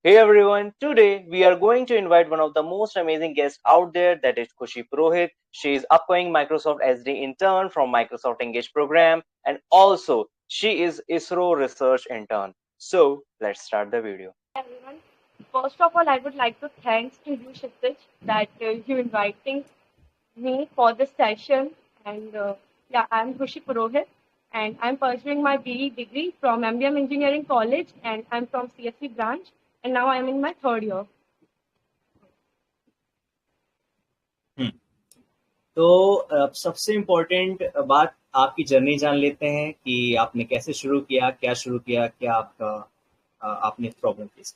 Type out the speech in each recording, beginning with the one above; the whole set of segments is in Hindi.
Hey everyone, today we are going to invite one of the most amazing guests out there, that is Kushi Purohit. She is upcoming Microsoft SD intern from Microsoft Engage program, and also she is ISRO research intern. So let's start the video. Everyone. First of all, I would like to thanks to you, Kshitij, that you inviting me for this session. And yeah, I'm Khushi Purohit, and I'm pursuing my BE degree from MBM Engineering College, and I'm from CSC branch, and now I'm in my third year. हम्म, तो सबसे इम्पोर्टेंट बात आपकी जर्नी जान लेते हैं कि आपने कैसे शुरू किया, क्या शुरू किया, क्या आपका आपने प्रॉब्लम फेस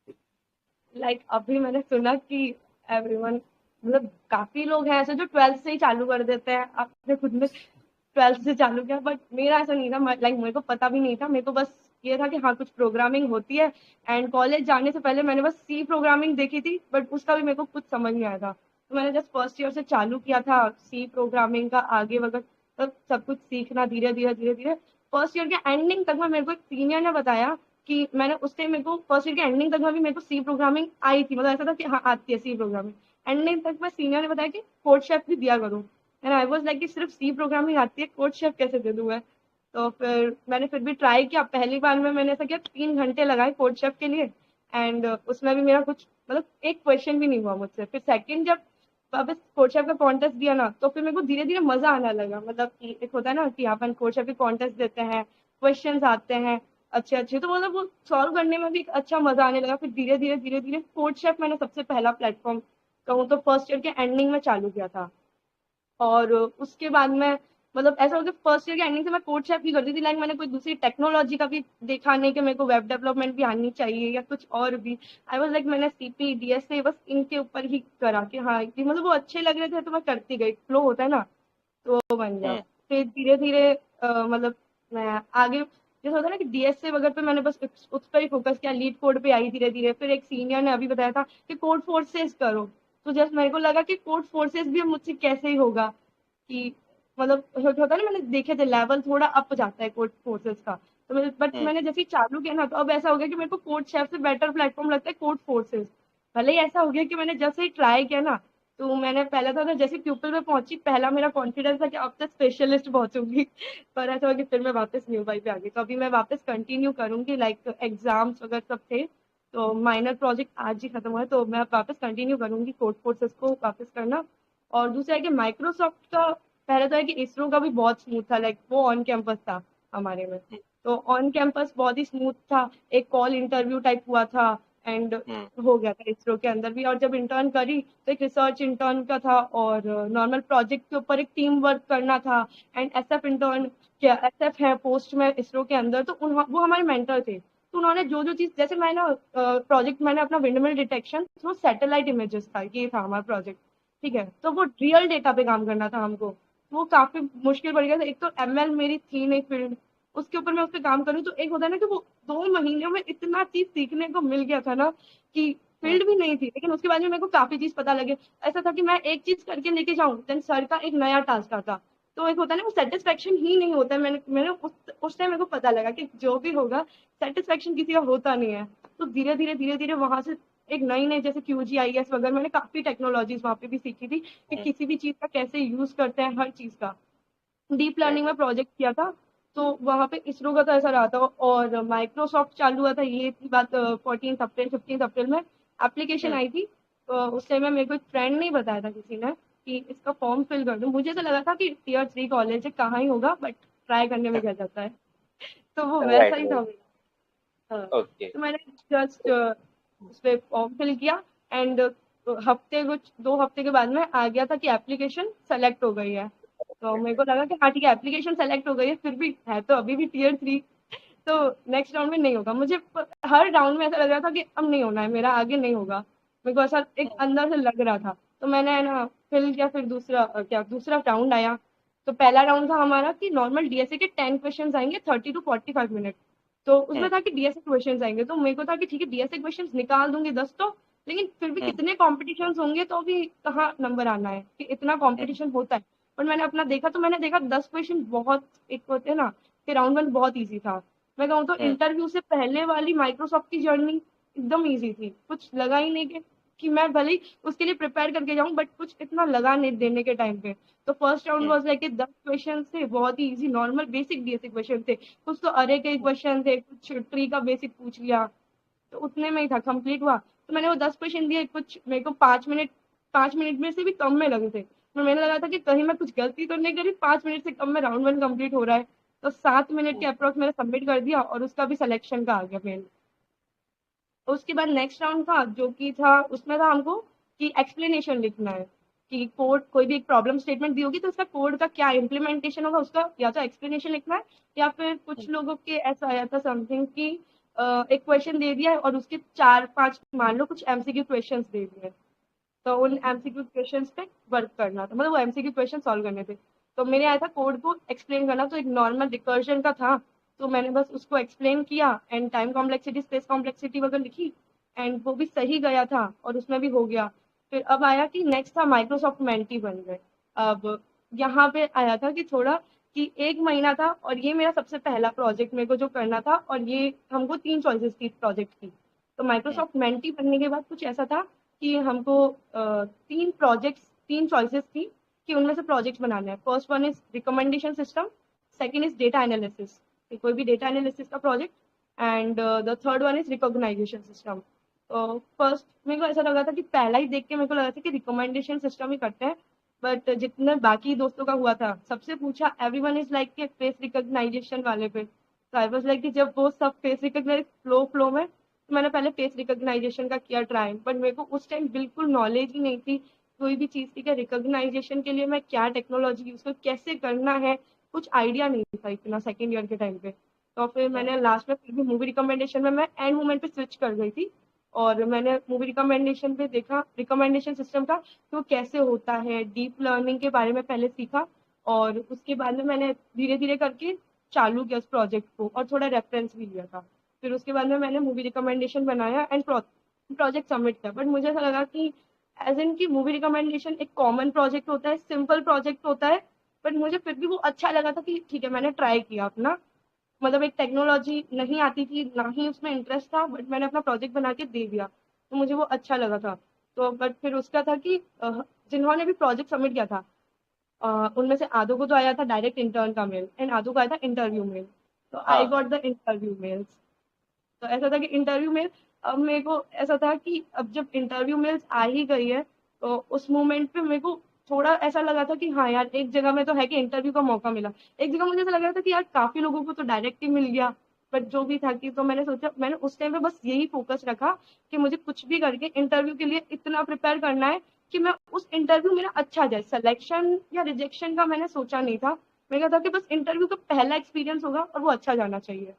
की। अभी मैंने सुना कि एवरीवन मतलब काफी लोग हैं ऐसे जो 12th से ही चालू कर देते हैं। आपने खुद में 12th से चालू किया, बट मेरा ऐसा नहीं था। मेरे को पता भी नहीं था। मेरे को बस ये था कि हाँ, कुछ प्रोग्रामिंग होती है। एंड कॉलेज जाने से पहले मैंने बस सी प्रोग्रामिंग देखी थी, बट उसका भी मेरे को कुछ समझ नहीं आया था। तो मैंने जस्ट फर्स्ट ईयर से चालू किया था सी प्रोग्रामिंग का आगे वगैरह तब सब कुछ सीखना धीरे धीरे धीरे धीरे। फर्स्ट ईयर के एंडिंग तक में मेरे को एक सीनियर ने बताया कि मैंने उस टाइम मेरे को फर्स्ट ईयर के एंडिंग तक में भी मेरे को सी प्रोग्रामिंग आई थी। मतलब ऐसा था कि हाँ, आती है सी प्रोग्रामिंग। एंडिंग तक में सीनियर ने बताया कि कोड शेफ भी दिया करो। एंड आई वाज लाइक कि सिर्फ सी प्रोग्रामिंग आती है, कोड शेफ कैसे दे दूं मैं। तो फिर मैंने फिर भी ट्राई किया। पहली बार में मैंने ऐसा किया, 3 घंटे लगाए कोड शेफ के लिए। एंड उसमें भी मेरा कुछ मतलब एक क्वेश्चन भी नहीं हुआ मुझसे। फिर सेकंड जब वापस कोड शेफ का कॉन्टेस्ट दिया ना, तो फिर मेरे को धीरे धीरे मजा आने लगा। मतलब कि एक होता है ना कि अपन कोड शेफ के कॉन्टेस्ट देते हैं, क्वेश्चन आते हैं अच्छे अच्छे, तो मतलब वो सॉल्व करने में भी एक अच्छा मजा आने लगा। फिर धीरे धीरे धीरे धीरे कोड शेफ मैंने सबसे पहला प्लेटफॉर्म कहूँ तो फर्स्ट ईयर के एंडिंग में चालू किया था। और उसके बाद में मतलब ऐसा हो गया, फर्स्ट ईयर के एंडिंग से मैं कोड शेफ भी करती थी। मैंने कोई दूसरी टेक्नोलॉजी का भी देखा नहीं कि मेरे को वेब डेवलपमेंट भी आनी चाहिए या कुछ और भी। आई वाज लाइक मैंने सीपी डीएसए बस इनके ऊपर ही करा कि हाँ कि मतलब वो अच्छे लग रहे थे तो मैं करती गई। फ्लो होता है ना, तो वो बन गया। हम्म, फिर धीरे धीरे मतलब मैं आगे जैसे होता है ना कि डीएसए वगैरह पे मैंने बस उस पर ही फोकस किया। लीड कोड पे आई धीरे धीरे। फिर एक सीनियर ने अभी बताया था कि कोड फोर्सेस करो। तो जस्ट मेरे को लगा कि कोड फोर्सेस भी मुझसे कैसे ही होगा कि मतलब होता है ना, मैंने देखे थे लेवल थोड़ा अप जाता है कोड फोर्सेस का। तो बट हम्म, मैंने जैसे ही चालू किया ना, तो अब ऐसा हो गया कि मेरे को कोड शेफ से बेटर प्लेटफॉर्म लगता है कोड फोर्सेस। भले ही ऐसा हो गया कि मैंने जैसे ही ट्राई किया ना, तो मैंने पहले तो अगर जैसे ट्यूपल पे पहुंची, पहला मेरा कॉन्फिडेंस था कि अब तक स्पेशलिस्ट पहुंचूंगी। पर ऐसा हो गया फिर मैं वापस न्यू बाई पे आ गई। तो अभी मैं वापस कंटिन्यू करूंगी। एग्जाम्स वगैरह सब थे, तो माइनर प्रोजेक्ट आज ही खत्म हुआ है, तो मैं वापस कंटिन्यू करूंगी कोड फोर्सेस को वापस करना। और दूसरा है कि माइक्रोसॉफ्ट का पहले तो है कि इसरो का भी बहुत स्मूथ था। वो ऑन कैंपस था हमारे में। तो ऑन कैंपस बहुत ही स्मूथ था। एक कॉल इंटरव्यू टाइप हुआ था। एंड हम्म, हो गया था इसरो के अंदर भी। और जब इंटर्न करी तो एक रिसर्च इंटर्न का था, और नॉर्मल प्रोजेक्ट के ऊपर एक टीम वर्क करना था। एंड एसएफ इंटर्न, क्या एसएफ है पोस्ट में इसरो के अंदर, तो वो हमारे मेंटर थे। तो उन्होंने जो जो चीज जैसे मैंने प्रोजेक्ट मैंने अपना windmill detection through satellite images था, ये था हमारा प्रोजेक्ट। ठीक है, तो वो रियल डेटा पे काम करना था हमको। वो काफी मुश्किल पड़ गया था। एक तो एमएल मेरी थी नहीं फील्ड, उसके ऊपर मैं उस पर काम करूँ, तो एक होता है ना कि वो 2 महीनों में इतना चीज सीखने को मिल गया था ना कि हम्म, फील्ड भी नहीं थी, लेकिन उसके बाद में मेरे को काफी चीज पता लगे। ऐसा था कि मैं एक चीज करके लेके जाऊं, देन सर का एक नया टास्क आता। तो एक होता है ना, वो सेटिस्फेक्शन ही नहीं होता है। मैंने उस टाइम मेरे को पता लगा कि जो भी होगा सेटिस्फेक्शन किसी का होता नहीं है। तो धीरे धीरे वहां से एक नई नई जैसे QGIS वगैरह मैंने काफी टेक्नोलॉजीज वहां पे भी सीखी थी कि हम्म, किसी भी चीज का कैसे यूज करते हैं, हर चीज का। डीप लर्निंग right, में प्रोजेक्ट किया था। तो वहां पे इसरो का तो ऐसा रहा था। और माइक्रोसॉफ्ट चालू हुआ था, ये थी बात 14 अप्रैल 15 अप्रैल में एप्लीकेशन हम्म, आई थी। उस टाइम में मेरे को एक फ्रेंड ने बताया था किसी ने कि इसका फॉर्म फिल कर दो। मुझे तो लगा था कि Tier 3 कॉलेज है, कहाँ ही होगा, बट ट्राई करने में क्या जाता है। तो वो right, वैसा ही था right, मेरा। हाँ। okay, तो मैंने जस्ट उस पे फॉर्म फिल किया। एंड हफ्ते कुछ 2 हफ्ते के बाद में आ गया था कि एप्लीकेशन सेलेक्ट हो गई है। तो मेरे को लगा कि हाँ ठीक है, एप्लीकेशन सेलेक्ट हो गई है, फिर भी है तो अभी भी Tier 3। तो नेक्स्ट राउंड में नहीं होगा मुझे। हर राउंड में ऐसा लग रहा था कि अब नहीं होना है मेरा, आगे नहीं होगा। मेरे को ऐसा एक अंदर से लग रहा था। तो मैंने है ना फिर किया। फिर दूसरा राउंड आया। तो पहला राउंड था हमारा कि नॉर्मल डीएसए के 10 क्वेश्चन आएंगे, 30 to 45 मिनट। तो उसमें हम्म, था कि डीएसए क्वेश्चन आएंगे, तो मेरे को था कि ठीक है डीएसए क्वेश्चन निकाल दूंगी 10 तो। लेकिन फिर भी हम्म, कितने कॉम्पिटिशन होंगे तो भी कहाँ नंबर आना है कि इतना हम्म, कॉम्पिटिशन होता है। और मैंने अपना देखा, तो मैंने देखा 10 क्वेश्चन बहुत एक होते हैं ना कि राउंड 1 बहुत ईजी था। मैं कहूँ तो हम्म, इंटरव्यू से पहले वाली माइक्रोसॉफ्ट की जर्नी एकदम इजी थी, कुछ लगा ही नहीं कि मैं भले ही उसके लिए प्रिपेयर करके जाऊं, बट कुछ इतना लगा नहीं देने के टाइम पे। तो first round was like 10 question थे, बहुत ही easy normal basic basic question थे, कुछ तो अरे के क्वेश्चन थे, कुछ ट्री का बेसिक पूछ लिया, तो उतने में ही था, कंप्लीट हुआ। तो मैंने वो 10 क्वेश्चन दिए, कुछ मेरे को 5 मिनट में से भी कम में लगे थे। तो मैंने लगा था कि कहीं मैं कुछ गलती तो नहीं करी, 5 मिनट से कम में राउंड 1 कंप्लीट हो रहा है। तो 7 मिनट के अप्रोक्स मैंने सबमिट कर दिया और उसका भी सिलेक्शन का आ गया मेल। उसके बाद नेक्स्ट राउंड था जो कि था, उसमें था हमको कि एक्सप्लेनेशन लिखना है, कि कोड कोई भी एक प्रॉब्लम स्टेटमेंट दी होगी तो उसका कोड का क्या इम्प्लीमेंटेशन होगा, उसका या तो एक्सप्लेनेशन लिखना है, या फिर कुछ लोगों के ऐसा आया था समथिंग कि एक क्वेश्चन दे दिया है और उसके 4-5 मान लो कुछ एमसीक्यू क्वेश्चंस दे दिए, तो उन एमसीक्यू क्वेश्चंस पे वर्क करना था, मतलब वो एमसीक्यू क्वेश्चन सॉल्व करने थे। तो मेरे आया था कोड को एक्सप्लेन करना, तो एक नॉर्मल रिकर्जन का था, तो मैंने बस उसको एक्सप्लेन किया and time complexity space complexity वगैरह लिखी, एंड वो भी सही गया था और उसमें भी हो गया। फिर अब आया कि नेक्स्ट था माइक्रोसॉफ्ट मेंटी बन गए। अब यहाँ पे आया था कि थोड़ा कि 1 महीना था और ये मेरा सबसे पहला प्रोजेक्ट मेरे को जो करना था, और ये हमको 3 चॉइसेस थी प्रोजेक्ट की। तो माइक्रोसॉफ्ट मेंटी बनने के बाद कुछ ऐसा था कि हमको 3 चॉइसेस थी कि उनमें से प्रोजेक्ट्स बनाने हैं। First one is recommendation system, second is data analysis, कोई भी डेटा एनालिसिस का project, and the third one is recognization system. तो फर्स्ट मेरे को ऐसा लगा था कि पहला ही देख के मेरे को लगा था कि रिकमेंडेशन सिस्टम ही करते हैं, बट जितने बाकी दोस्तों का हुआ था सबसे पूछा, एवरीवन इज लाइक के फेस रिकॉग्नाइजेशन वाले पे। तो आई वाज लाइक कि जब वो सब फेस रिकॉग्नाइज फ्लो में, तो मैंने पहले फेस रिकॉग्नाइजेशन का किया ट्राई, बट मेरे को उस टाइम बिल्कुल नॉलेज ही नहीं थी कोई भी चीज़ की, रिकॉग्नाइजेशन के लिए मैं क्या टेक्नोलॉजी यूज कर कैसे करना है, कुछ आइडिया नहीं था इतना सेकेंड ईयर के टाइम पे। तो फिर मैंने लास्ट में फिर भी मूवी रिकमेंडेशन में मैं एंड मोमेंट पे स्विच कर गई थी, और मैंने मूवी रिकमेंडेशन पे देखा रिकमेंडेशन सिस्टम का कि वो कैसे होता है, डीप लर्निंग के बारे में पहले सीखा, और उसके बाद में मैंने धीरे धीरे करके चालू किया उस प्रोजेक्ट को और थोड़ा रेफरेंस भी लिया था। फिर उसके बाद में मैंने मूवी रिकमेंडेशन बनाया एंड प्रोजेक्ट सबमिट किया, बट मुझे ऐसा लगा कि एज इन की मूवी रिकमेंडेशन एक कॉमन प्रोजेक्ट होता है, सिंपल प्रोजेक्ट होता है, बट मुझे फिर भी वो अच्छा लगा था कि ठीक है मैंने ट्राई किया अपना, मतलब एक टेक्नोलॉजी नहीं आती थी ना ही उसमें इंटरेस्ट था, बट मैंने अपना प्रोजेक्ट बना के दे दिया, तो मुझे वो अच्छा लगा था। तो बट फिर उसका था कि जिन्होंने भी प्रोजेक्ट सबमिट किया था उनमें से आधों को तो आया था डायरेक्ट इंटर्न का मेल एंड आधों को आया था इंटरव्यू मेल। तो आई हाँ गॉट द इंटरव्यू मेल्स। तो ऐसा था कि इंटरव्यू मेल, अब मेरे को ऐसा था कि अब जब इंटरव्यू मेल्स आ ही गई है, तो उस मोमेंट पे मेरे को थोड़ा ऐसा लगा था कि हाँ यार एक जगह में तो है कि इंटरव्यू का मौका मिला, एक जगह मुझे ऐसा लग रहा था कि यार काफी लोगों को तो डायरेक्ट ही मिल गया। बट जो भी था कि तो मैंने सोचा, मैंने उस टाइम पे बस यही फोकस रखा कि मुझे कुछ भी करके इंटरव्यू के लिए इतना प्रिपेयर करना है कि मैं उस इंटरव्यू मेरा अच्छा जाए, सिलेक्शन या रिजेक्शन का मैंने सोचा नहीं था। मेरा था कि बस इंटरव्यू का पहला एक्सपीरियंस होगा और वो अच्छा जाना चाहिए।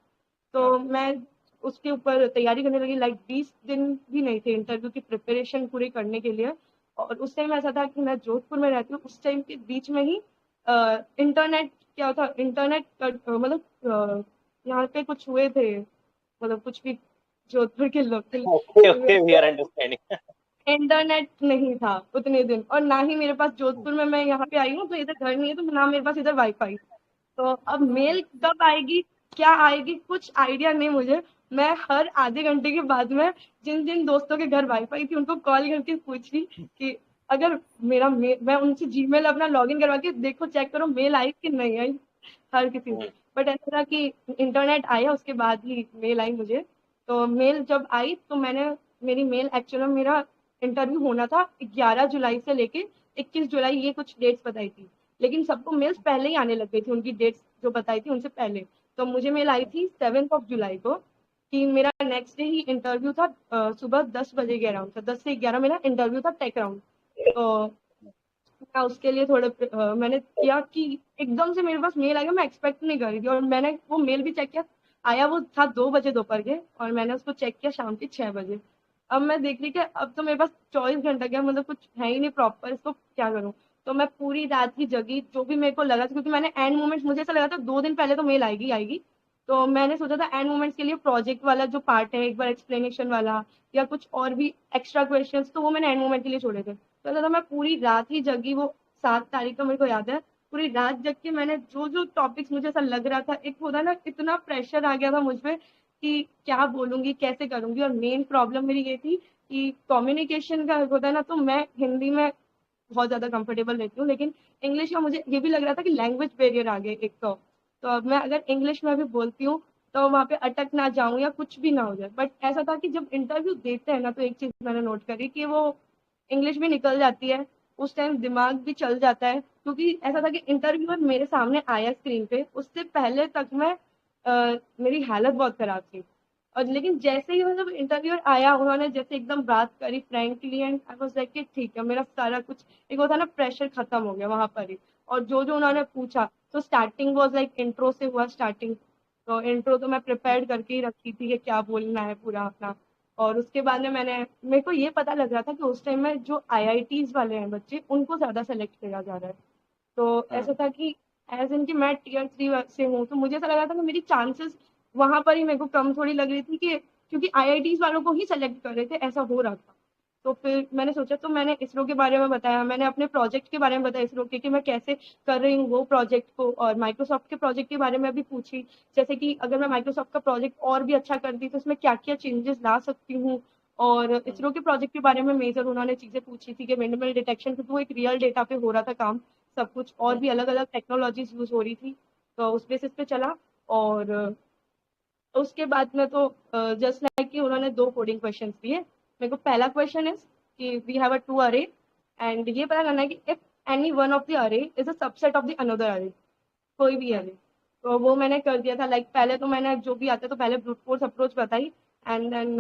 तो मैं उसके ऊपर तैयारी करने लगी, लाइक 20 दिन भी नहीं थे इंटरव्यू की प्रिपरेशन पूरी करने के लिए। और उस टाइम ऐसा था कि मैं जोधपुर में रहती हूँ, उस टाइम के बीच में ही इंटरनेट क्या था, इंटरनेट मतलब यहाँ पे कुछ हुए थे, मतलब कुछ भी जोधपुर के local okay okay we are understanding. Internet नहीं था उतने दिन, और ना ही मेरे पास जोधपुर में, मैं यहाँ पे आई हूँ तो इधर घर नहीं है, तो ना मेरे पास इधर वाईफाई। तो अब मेल कब आएगी, क्या आएगी, कुछ आइडिया नहीं मुझे। मैं हर आधे घंटे के बाद में जिन जिन दोस्तों के घर वाईफाई थी उनको कॉल करके पूछ रही कि अगर मेरा मेल, मैं उनसे जीमेल अपना लॉगिन करवा के देखो चेक करो मेल आई कि नहीं आई, हर किसी से। बट ऐसा था कि इंटरनेट आया उसके बाद ही मेल आई मुझे। तो मेल जब आई तो मैंने, मेरी मेल एक्चुअली मेरा इंटरव्यू होना था 11 जुलाई से लेके 21 जुलाई, ये कुछ डेट्स बताई थी, लेकिन सबको मेल्स पहले ही आने लग गई थी उनकी डेट्स जो बताई थी उनसे पहले। तो मुझे मेल आई थी 7 जुलाई को कि मेरा नेक्स्ट डे ही इंटरव्यू था, सुबह 10 बजे के अराउंड था, 10 से 11 मेरा इंटरव्यू था टेक राउंड। तो मैं उसके लिए थोड़ा मैंने किया कि एकदम से मेरे पास मेल आ गया, मैं एक्सपेक्ट नहीं कर रही थी, और मैंने वो मेल भी चेक किया, आया वो था 2 बजे दोपहर के, और मैंने उसको चेक किया शाम के 6 बजे। अब मैं देख रही कि अब तो मेरे पास 24 घंटा गया, मतलब कुछ है ही नहीं प्रॉपर, इसको क्या करूँ। तो मैं पूरी रात की जगी, जो भी मेरे को लगा था, क्योंकि मैंने एंड मोमेंट, मुझे ऐसा लगा था 2 दिन पहले तो मेल आएगी आएगी, तो मैंने सोचा था एंड मोमेंट्स के लिए प्रोजेक्ट वाला जो पार्ट है एक बार एक्सप्लेनेशन वाला, या कुछ और भी एक्स्ट्रा क्वेश्चंस, तो वो मैंने एंड मोमेंट के लिए छोड़े थे। तो ऐसा था मैं पूरी रात ही जगी, वो 7 तारीख का मेरे को याद है, पूरी रात जग के मैंने जो जो टॉपिक्स मुझे ऐसा लग रहा था, एक होता ना इतना प्रेशर आ गया था मुझ पे कि क्या बोलूंगी, कैसे करूंगी। और मेन प्रॉब्लम मेरी ये थी कि कम्युनिकेशन का होता है ना, तो मैं हिंदी में बहुत ज्यादा कंफर्टेबल रहती हूँ, लेकिन इंग्लिश का मुझे ये भी लग रहा था कि लैंग्वेज बैरियर आ गए एक तो अब मैं अगर इंग्लिश में भी बोलती हूँ तो वहां पे अटक ना जाऊं या कुछ भी ना हो जाए। बट ऐसा था कि जब इंटरव्यू देते हैं ना, तो एक चीज मैंने नोट करी कि वो इंग्लिश भी निकल जाती है, उस टाइम दिमाग भी चल जाता है। क्योंकि ऐसा था कि इंटरव्यूअर मेरे सामने आया स्क्रीन पे, उससे पहले तक मैं मेरी हालत बहुत खराब थी। और लेकिन जैसे ही मतलब इंटरव्यूअर आया, उन्होंने जैसे एकदम बात करी frankly, and I was like कि ठीक है, मेरा सारा कुछ एक होता है ना, प्रेशर खत्म हो गया वहां पर ही। और जो जो उन्होंने पूछा, तो स्टार्टिंग वाज लाइक इंट्रो से हुआ स्टार्टिंग। तो इंट्रो तो मैं प्रिपेयर करके ही रखी थी कि क्या बोलना है पूरा अपना। और उसके बाद में मेरे को ये पता लग रहा था कि उस टाइम में जो आईआईटीज वाले हैं बच्चे, उनको ज्यादा सेलेक्ट किया जा रहा है। तो ऐसा था कि एज इन की मैं टीयर 3 से हूँ, तो मुझे ऐसा लग रहा था कि मेरी चांसेस वहां पर ही मेरे को कम थोड़ी लग रही थी, कि क्योंकि आईआईटीज वालों को ही सेलेक्ट कर रहे थे, ऐसा हो रहा था। तो फिर मैंने सोचा, तो मैंने इसरो के बारे में बताया, मैंने अपने प्रोजेक्ट के बारे में बताया इसरो के, कि मैं कैसे कर रही हूँ वो प्रोजेक्ट को। और माइक्रोसॉफ्ट के प्रोजेक्ट के बारे में भी पूछी, जैसे कि अगर मैं माइक्रोसॉफ्ट का प्रोजेक्ट और भी अच्छा करती तो उसमें क्या क्या चेंजेस ला सकती हूँ। और इसरो के प्रोजेक्ट के बारे में मेजर उन्होंने चीजें पूछी थी कि विंडमिल डिटेक्शन, क्योंकि वो एक रियल डेटा पे हो रहा था काम सब कुछ, और भी अलग अलग टेक्नोलॉजीज यूज हो रही थी। तो उस बेसिस पे चला। और उसके बाद में तो जस्ट लाइक कि उन्होंने दो कोडिंग क्वेश्चंस दिए मेरे को। पहला क्वेश्चन इज कि we have a two array, and ये पता करना है कि if any one of the array is a subset of the another array, कोई भी अरे। तो वो मैंने कर दिया था। लाइक पहले तो मैंने जो भी आता तो पहले ब्रूट फोर्स अप्रोच बताई, एंड देन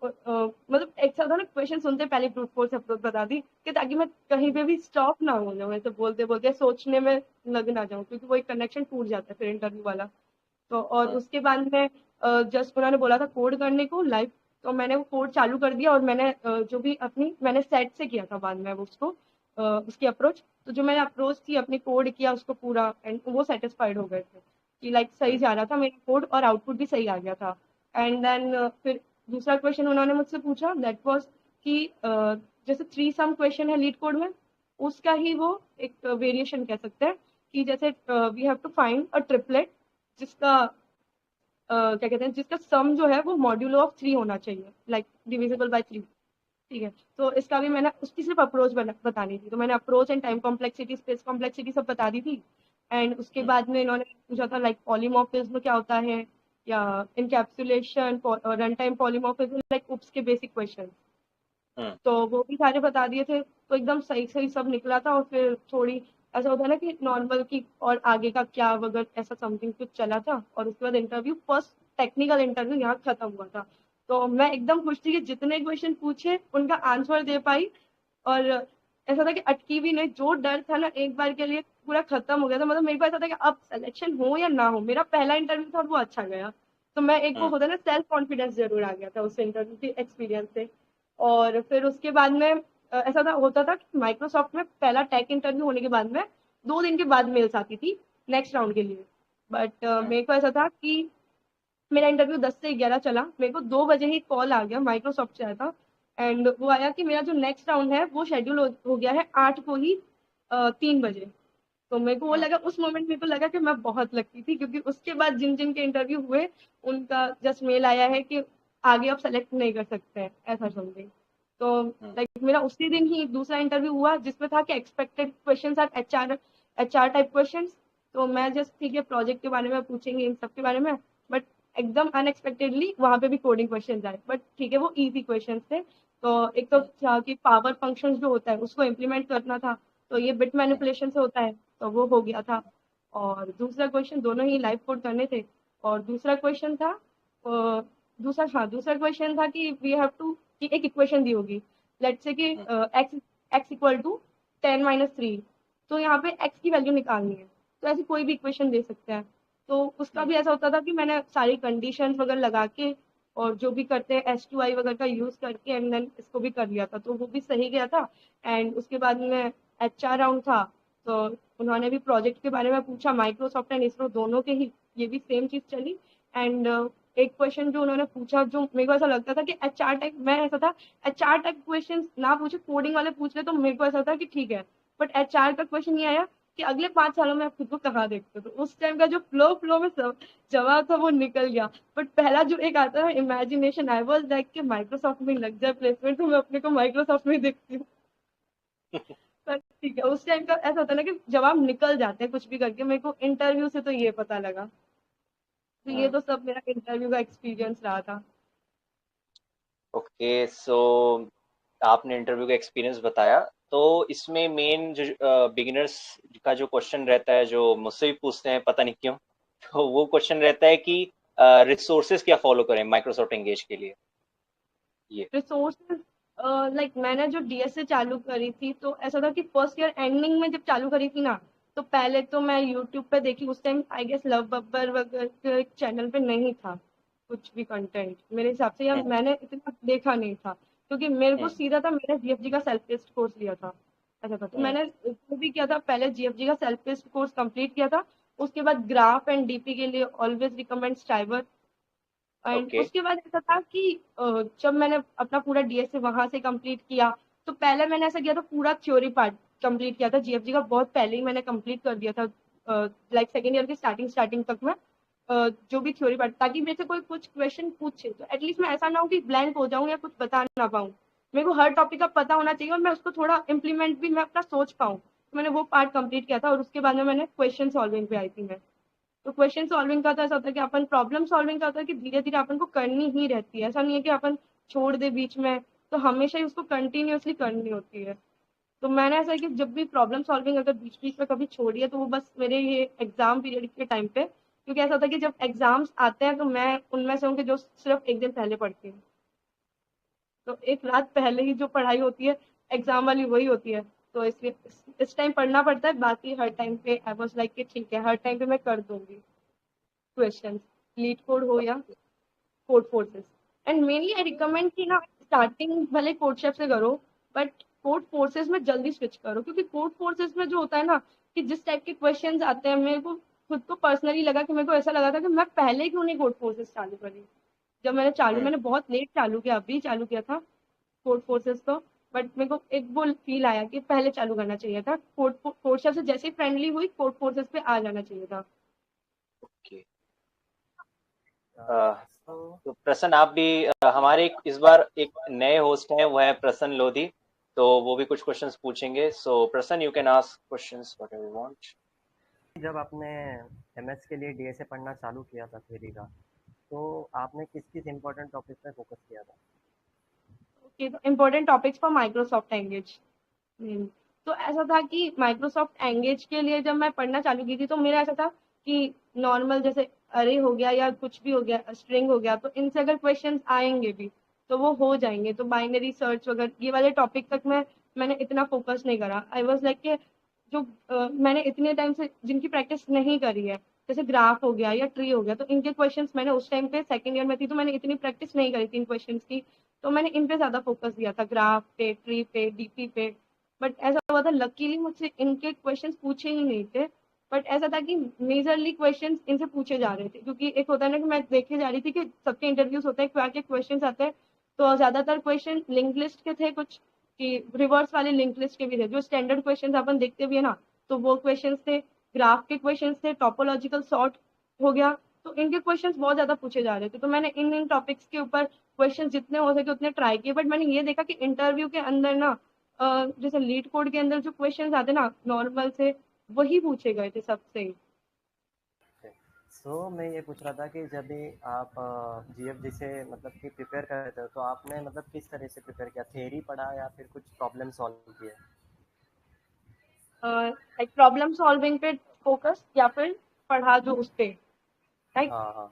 मतलब एक साथ ना क्वेश्चन सुनते पहले ब्रूट फोर्स अप्रोच बता दी, कि ताकि मैं कहीं पे भी स्टॉप ना हो जाऊँ, ऐसे बोलते बोलते सोचने में लग ना जाऊँ, क्योंकि वो एक कनेक्शन टूट जाता है फिर इंटरव्यू वाला। तो और उसके बाद में जस्ट उन्होंने बोला था कोड करने को लाइव। तो मैंने वो कोड चालू कर दिया, और मैंने जो भी अपनी मैंने सेट से किया था बाद में वो उसको उसकी अप्रोच। तो जो मैंने अप्रोच थी अपनी कोड किया उसको पूरा, एंड वो सेटिस्फाइड हो गए थे कि लाइक सही जा रहा था मेरा कोड, और आउटपुट भी सही आ गया था। एंड देन फिर दूसरा क्वेश्चन उन्होंने मुझसे पूछा, दैट वाज कि जैसे 3 सम क्वेश्चन है लीड कोड में, उसका ही वो एक वेरिएशन कह सकते हैं। कि जैसे we have to find a triplet जिसका क्या कहते हैं, जिसका सम जो है वो मॉड्यूलो ऑफ 3 होना चाहिए, लाइक डिविजिबल बाय 3। ठीक है। तो इसका भी मैंने उसकी सिर्फ अप्रोच बतानी थी, तो मैंने approach and time complexity space complexity सब बता दी थी। एंड उसके बाद में इन्होंने पूछा था लाइक पॉलीमॉर्फिज्म क्या होता है, या encapsulation, run time polymorphism, like oops के बेसिक क्वेश्चन। तो वो भी सारे बता दिए थे, तो एकदम सही सही सब निकला था। और फिर थोड़ी ऐसा होता है ना कि नॉर्मल की और आगे का क्या वगैरह ऐसा समथिंग कुछ चला था। और उसके बाद इंटरव्यू, फर्स्ट टेक्निकल इंटरव्यू यहाँ खत्म हुआ था। तो मैं एकदम खुश थी कि जितने क्वेश्चन पूछे उनका आंसर दे पाई। और ऐसा था कि अटकी भी नहीं, जो डर था ना एक बार के लिए पूरा खत्म हो गया था। मतलब मेरे को ऐसा था कि अब सिलेक्शन हो या ना हो, मेरा पहला इंटरव्यू था और वो अच्छा गया। तो मैं एक वो होता है ना, सेल्फ कॉन्फिडेंस जरूर आ गया था उस इंटरव्यू के एक्सपीरियंस से। और फिर उसके बाद में ऐसा था होता था कि माइक्रोसॉफ्ट में पहला टेक इंटरव्यू होने के बाद में 2 दिन के बाद मेल्स आती थी नेक्स्ट राउंड के लिए। बट मेरे को ऐसा था कि मेरा इंटरव्यू 10 से 11 चला, मेरे को 2 बजे ही कॉल आ गया माइक्रोसॉफ्ट से आया था। एंड वो आया कि मेरा जो नेक्स्ट राउंड है वो शेड्यूल हो गया है 8 को ही 3 बजे। तो मेरे को वो लगा, उस मोमेंट मेरे को लगा कि मैं बहुत लकी थी, क्योंकि उसके बाद जिन जिन के इंटरव्यू हुए उनका जस्ट मेल आया है कि आगे आप सेलेक्ट नहीं कर सकते हैं, ऐसा समथिंग। तो लाइक मेरा उसी दिन ही दूसरा इंटरव्यू हुआ, जिसमें था कि expected questions are HR type questions. तो मैं जस्ट ठीक है प्रोजेक्ट के बारे में पूछेंगे इन सब के बारे में। बट एकदम अनएक्सपेक्टेडली वहां पे भी कोडिंग क्वेश्चन आए, बट ठीक है वो इजी क्वेश्चन थे। तो एक तो था कि पावर फंक्शन जो होता है उसको इम्प्लीमेंट करना था, तो ये बिट मैनिपुलेशन से होता है, तो वो हो गया था। और दूसरा क्वेश्चन, दोनों ही लाइव कोड करने थे। और दूसरा क्वेश्चन था दूसरा क्वेश्चन था कि वी हैव टू, कि एक इक्वेशन दी होगी, लेट्स से कि एक्स एक्स इक्वल टू 10 - 3। तो यहाँ पे एक्स की वैल्यू निकालनी है, तो ऐसी कोई भी इक्वेशन दे सकते हैं। तो उसका भी ऐसा होता था कि मैंने सारी कंडीशंस वगैरह लगा के, और जो भी करते हैं S2I वगैरह का यूज करके, एंड देन इसको भी कर लिया था, तो वो भी सही गया था। एंड उसके बाद में HR राउंड था। तो उन्होंने भी प्रोजेक्ट के बारे में पूछा, माइक्रोसॉफ्ट एंड इसरो दोनों के ही ये भी सेम चीज चली। एंड एक क्वेश्चन जो उन्होंने पूछा, जो मेरे को ऐसा लगता था कि HR टाइप, मैं ऐसा था HR टाइप क्वेश्चन ना पूछे, कोडिंग वाले पूछ ले तो मेरे को ऐसा था कि ठीक है। बट HR का क्वेश्चन ये आया कि अगले 5 सालों में आप खुद को कहाँ देखते हो। तो उस टाइम का जो फ्लो में जवाब था वो निकल गया। बट पहला जो एक आता है इमेजिनेशन, आई वाज लाइक कि माइक्रोसॉफ्ट में लग जाए प्लेसमेंट, तो मैं अपने को माइक्रोसॉफ्ट में ही देखती हूँ। पर ठीक है, उस टाइम का ऐसा होता है ना कि जवाब निकल जाते हैं कुछ भी करके। मेरे को इंटरव्यू से तो ये पता लगा। तो ये तो सब मेरा इंटरव्यू का एक्सपीरियंस रहा था। ओके, सो आपने इंटरव्यू का एक्सपीरियंस बताया, तो इसमें मेन जो बिगिनर्स का जो क्वेश्चन रहता है, जो मुझसे भी पूछते हैं पता नहीं क्यों, तो वो क्वेश्चन रहता है कि रिसोर्सेज क्या फॉलो करें माइक्रोसॉफ्ट एंगेज के लिए। ये रिसोर्सेज, लाइक मैंने जो डीएसए चालू करी थी तो ऐसा था कि फर्स्ट ईयर एंडिंग में जब चालू करी थी ना, तो पहले तो मैं यूट्यूब पे देखी। उस time I guess Luv Babbar वगैरह के चैनल पे नहीं था कुछ भी कंटेंट मेरे हिसाब से, या हम्म, मैंने इतना देखा नहीं था, क्योंकि मेरे को हम्म, सीधा था, मैंने जीएफजी का सेल्फ टेस्ट कोर्स लिया था। ऐसा था, तो हम्म, मैंने जो भी किया था, पहले जीएफजी का सेल्फ टेस्ट कोर्स कंप्लीट किया था। उसके बाद ग्राफ एंड डीपी के लिए always recommend striver. And okay, उसके बाद ऐसा था कि जब मैंने अपना पूरा डीएसए वहां से कंप्लीट किया, तो पहले मैंने ऐसा किया था, पूरा थ्योरी पार्ट कंप्लीट किया था जीएफजी का, बहुत पहले ही मैंने कंप्लीट कर दिया था। लाइक सेकेंड ईयर की स्टार्टिंग स्टार्टिंग तक में जो भी थ्योरी पार्ट, ताकि मेरे से कोई कुछ क्वेश्चन पूछे तो एटलीस्ट मैं ऐसा ना हो कि ब्लैंक हो जाऊं या कुछ बता ना पाऊं। मेरे को हर टॉपिक का पता होना चाहिए और मैं उसको थोड़ा इम्प्लीमेंट भी मैं अपना सोच पाऊँ। तो मैंने वो पार्ट कंप्लीट किया था, और उसके बाद में मैंने क्वेश्चन सॉल्विंग पे आई थी मैं। तो क्वेश्चन सॉल्विंग का तो ऐसा होता है कि अपन प्रॉब्लम सॉल्विंग का होता है कि धीरे धीरे अपन को करनी ही रहती है, ऐसा नहीं है कि अपन छोड़ दे बीच में। तो हमेशा ही उसको कंटिन्यूअसली करनी होती है। तो मैंने ऐसा है कि जब भी प्रॉब्लम सॉल्विंग अगर बीच बीच में कभी छोड़ी है, तो वो बस मेरे ये एग्जाम पीरियड के टाइम पे, क्योंकि ऐसा होता है कि जब एग्जाम्स आते हैं तो मैं उनमें से हूँ कि जो सिर्फ एक दिन पहले पढ़ती हूँ। तो एक रात पहले ही जो पढ़ाई होती है एग्जाम वाली वही होती है। तो इसलिए इस टाइम पढ़ना पड़ता है, बाकी हर टाइम पे आई वाज लाइक कि ठीक है, हर टाइम पे मैं कर दूंगी क्वेश्चंस, लीड कोड हो या code forces. And mainly I recommend कि ना स्टार्टिंग भले कोड शेफ से करो, बट कोड फोर्सेस में जल्दी स्विच करो, क्योंकि कोड फोर्सेस में जो होता है ना कि जिस टाइप के क्वेश्चंस आते हैं, मेरे को खुद को पर्सनली लगा कि मेरे को ऐसा लगा था कि मैं पहले क्यों नहीं कोड फोर्सेस चालू करी। जब हम्म, मैंने बहुत लेट चालू किया, अभी चालू किया था कोड फोर्सेस तो। बट मेरे को एक वो फील आया कि पहले चालू करना चाहिए था, कोड शेफ से जैसे ही फ्रेंडली हुई कोड फोर्सेस पे आ जाना चाहिए था। ओके। सो तो प्रसन्न, आप भी हमारे इस बार एक नए होस्ट हैं, वो है प्रसन्न लोधी, तो वो भी कुछ क्वेश्चंस पूछेंगे। सो प्रसन्न, you can ask questions whatever you want. जब आपने एमएस के लिए डीएसए पढ़ना चालू किया था थ्योरी का, तो आपने किस किस इम्पोर्टेंट टॉपिक पे फोकस किया था? ओके, तो important topics for Microsoft Engage. तो ऐसा था कि माइक्रोसॉफ्ट एंगेज के लिए जब मैं पढ़ना चालू की थी, तो मेरा ऐसा था कि नॉर्मल जैसे अरे हो गया या कुछ भी हो गया, स्ट्रिंग हो गया, तो इनसे अगर क्वेश्चंस आएंगे भी तो वो हो जाएंगे। तो बाइनरी सर्च वगैरह ये वाले टॉपिक तक मैंने इतना फोकस नहीं करा। आई वाज लाइक कि जो मैंने इतने टाइम से जिनकी प्रैक्टिस नहीं करी है, जैसे ग्राफ हो गया या ट्री हो गया, तो इनके क्वेश्चंस मैंने उस टाइम पे सेकंड ईयर में थी, तो मैंने इतनी प्रैक्टिस नहीं करी थी इन क्वेश्चंस की। तो मैंने इन पे ज्यादा फोकस दिया था, ग्राफ पे, ट्री पे, डीपी पे। बट ऐसा हुआ था लकीली मुझसे इनके क्वेश्चंस पूछे ही नहीं थे। बट ऐसा था कि मेजरली क्वेश्चंस इनसे पूछे जा रहे थे, क्योंकि एक होता है ना कि मैं देखे जा रही थी कि सबके इंटरव्यूज होते हैं, क्या क्या क्वेश्चंस आते हैं। तो ज्यादातर क्वेश्चन लिंक लिस्ट के थे, कुछ कि रिवर्स वाले लिंक लिस्ट के भी थे, जो स्टैंडर्ड क्वेश्चन अपन देखते भी है ना, तो वो क्वेश्चंस थे। ग्राफ के क्वेश्चंस थे, टोपोलॉजिकल सॉर्ट हो गया। तो इनके क्वेश्चंस बहुत ज्यादा पूछे जा रहे थे, तो मैंने इन इन टॉपिक्स के ऊपर क्वेश्चन जितने हो सके उतने ट्राई किए। बट मैंने ये देखा कि इंटरव्यू के अंदर ना जैसे लीड कोड के अंदर जो क्वेश्चंस आते ना नॉर्मल से, वही पूछे गए थे सबसे ही। सो मैं ये पूछ रहा था कि जब भी आप जीएफजी से मतलब कि प्रिपेयर कर रहे थे, तो आपने मतलब किस तरह से प्रिपेयर किया? थ्योरी पढ़ा या फिर कुछ प्रॉब्लम सॉल्व किया? लाइक प्रॉब्लम सॉल्विंग पे फोकस या फिर पढ़ा जो उस पे, राइट। हाँ हाँ।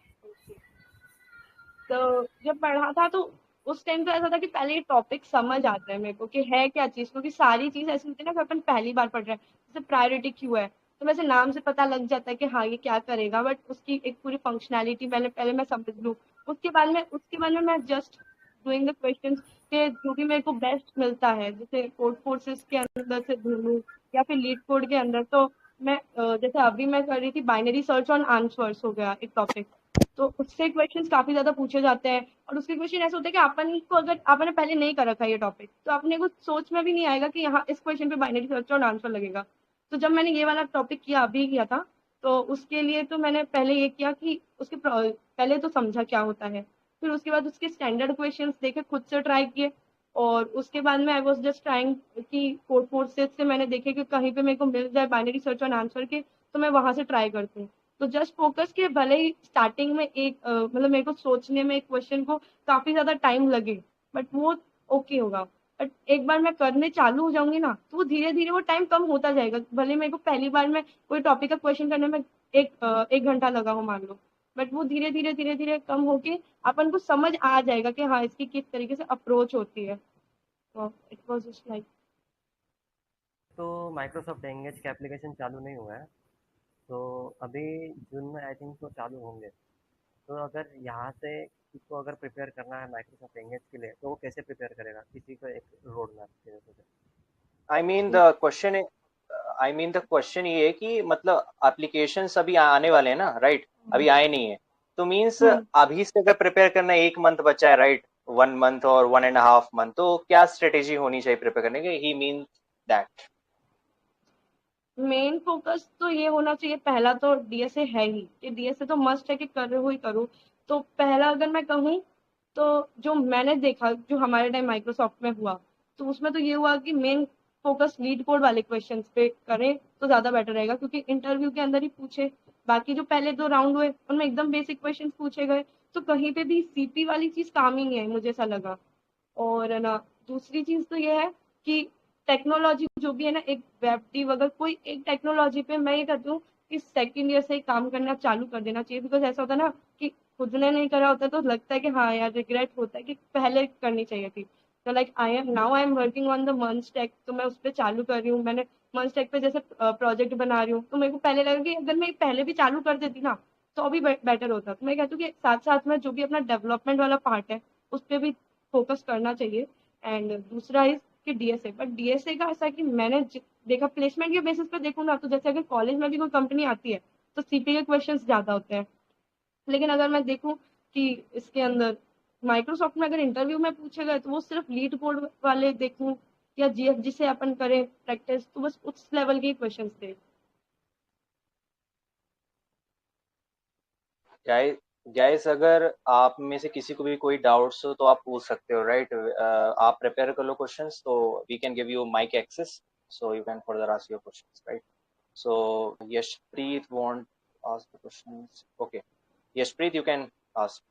तो जब पढ़ा था तो उस टाइम तो ऐसा था कि पहले ये टॉपिक समझ आता है मेरे को कि है क्या चीज, क्योंकि सारी चीज ऐसी होती है ना कि अपन पहली बार पढ़ रहे हैं। जैसे प्रायोरिटी क्यू है, तो वैसे नाम से पता लग जाता है कि हाँ ये क्या करेगा, बट उसकी एक पूरी फंक्शनैलिटी पहले पहले मैं समझ लूँ। उसके बाद में मैं जस्ट डूइंग द क्वेश्चंस के जो भी मेरे को बेस्ट मिलता है, जैसे कोड फोर्सेस के अंदर से ढूंढूं या फिर लीड कोड के अंदर। तो मैं जैसे अभी मैं कर रही थी बाइनरी सर्च ऑन आंसर्स हो गया एक टॉपिक, तो उससे क्वेश्चंस काफी ज्यादा पूछे जाते हैं। और उसके क्वेश्चन ऐसे होते हैं कि अपन को अगर आपने पहले नहीं कर रखा है ये टॉपिक, तो अपने को सोच में भी नहीं आएगा कि यहाँ इस क्वेश्चन पे बाइनरी सर्च और आंसर लगेगा। तो जब मैंने ये वाला टॉपिक किया अभी किया था, तो उसके लिए तो मैंने पहले ये किया कि उसके पहले तो समझा क्या होता है, फिर उसके बाद उसके स्टैंडर्ड क्वेश्चंस देखे, खुद से ट्राई किए, और उसके बाद में आई वाज जस्ट ट्राइंग कि कोड फोर्सेस से मैंने देखे कि कहीं पे मेरे को मिल जाए बाइनरी सर्च ऑन आंसर के, तो मैं वहां से ट्राई करती हूँ। तो जस्ट फोकस के भले ही स्टार्टिंग में एक मतलब मेरे को सोचने में एक क्वेश्चन को काफी ज्यादा टाइम लगे, बट वो ओके होगा। बट एक बार मैं करने चालू हो जाऊंगी ना, तो वो धीरे धीरे वो टाइम कम होता जाएगा। भले मेरे को पहली बार में कोई टॉपिक का क्वेश्चन करने में एक घंटा लगा हो मान लो, बट वो धीरे धीरे कम होके अपन को समझ आ जाएगा कि हाँ इसकी किस तरीके से अप्रोच होती है। तो इट वाज जस्ट लाइक। तो माइक्रोसॉफ्ट एंगेज का एप्लीकेशन चालू नहीं हुआ है, तो अभी जून में आई थिंक तो चालू होंगे। तो अगर यहाँ से किसी को अगर प्रिपेयर करना है माइक्रोसॉफ्ट एंगेज के लिए, तो वो कैसे प्रिपेयर करेगा, किसी को एक रोड मैप के जैसे से? I mean the question the question ये है कि मतलब एप्लीकेशंस अभी आने वाले हैं ना, राइट? अभी आए नहीं है, तो मीन्स हम्म अभी से अगर प्रिपेयर करना है, 1 मंथ बचा है, राइट? 1 मंथ और 1.5 मंथ, तो क्या स्ट्रेटेजी होनी चाहिए प्रिपेयर करने की? ही मीन दैट। मेन फोकस तो ये होना चाहिए, पहला तो डीएसए है ही, कि डीएसए तो मस्ट है कि कर ही करो। तो पहला अगर मैं कहूँ, तो जो मैंने देखा जो हमारे टाइम माइक्रोसॉफ्ट में हुआ, तो उसमें तो ये हुआ कि मेन फोकस लीड कोड वाले क्वेश्चंस पे करें तो ज्यादा बेटर रहेगा, क्योंकि इंटरव्यू के अंदर ही पूछे। बाकी जो पहले 2 राउंड हुए उनमें एकदम बेसिक क्वेश्चंस पूछे गए, तो कहीं पे भी सीपी वाली चीज काम ही नहीं आई, मुझे ऐसा लगा। और है ना, दूसरी चीज तो ये है कि टेक्नोलॉजी जो भी है ना, एक वेब डिव अगर कोई एक टेक्नोलॉजी पे, मैं ये कहती हूँ कि सेकंड ईयर से ही काम करना चालू कर देना चाहिए। बिकॉज ऐसा होता है ना कि खुद ने नहीं करा होता तो लगता है कि हाँ यार रिग्रेट होता है कि पहले करनी चाहिए थी। तो like I am working on the मंच टेक, तो मैं उस पर चालू कर रही हूँ। मैंने मंच टेक पे जैसे प्रोजेक्ट बना रही हूँ, तो मेरे को पहले लगा कि अगर मैं पहले भी चालू कर देती ना, तो अभी बेटर होता। तो मैं कहती हूँ कि साथ साथ में जो भी अपना डेवलपमेंट वाला पार्ट है उस पर भी फोकस करना चाहिए। एंड दूसरा इज कि डीएसए, बट डीएसए का ऐसा कि मैंने देखा प्लेसमेंट के बेसिस पे देखूँ ना, तो जैसे अगर कॉलेज में भी कोई कंपनी आती है तो सीपी के क्वेश्चन ज्यादा होते हैं। लेकिन अगर मैं देखूँ कि इसके अंदर माइक्रोसॉफ्ट में अगर इंटरव्यू में पूछे गए, तो वो सिर्फ लीड कोड वाले देखूँ या जीएफ जिसे अपन करें प्रैक्टिस, तो बस उस लेवल के क्वेश्चन थे। गाइस गाइस, अगर आप में से किसी को भी कोई डाउट्स हो तो आप पूछ सकते हो, राइट? आप प्रिपेयर कर लो क्वेश्चंस, तो we can give you mic access, so you can further ask your questions, right? So Yashpreet want ask the questions. Okay, Yashpreet, you can ask.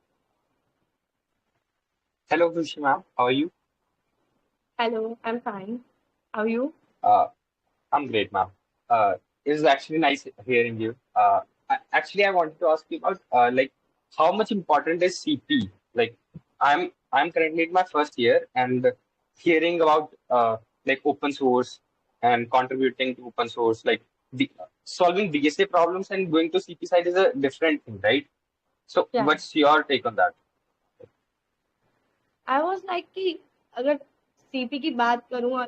Hello, Krushi ma'am. How are you? Hello, I am fine, how you? Uh, I'm great, ma'am. It is actually nice hearing you. Actually, I wanted to ask you about like how much important is CP? Like, I'm currently in my first year and hearing about like open source and contributing to open source, like solving DSA problems and going to CP side is a different thing, right? So, या what's your take on that? I was like कि अगर सीपी की बात करूँ,